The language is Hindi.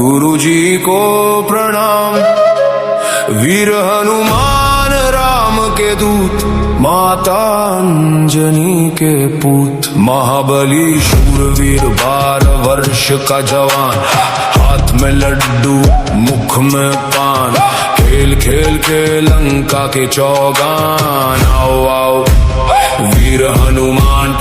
गुरुजी को प्रणाम। वीर हनुमान राम के दूत, माता अंजनी के पूत। महाबली शूरवीर 12 वर्ष का जवान, हाथ में लड्डू मुख में पान। खेल खेल के लंका के चौगान, आओ आओ वीर हनुमान।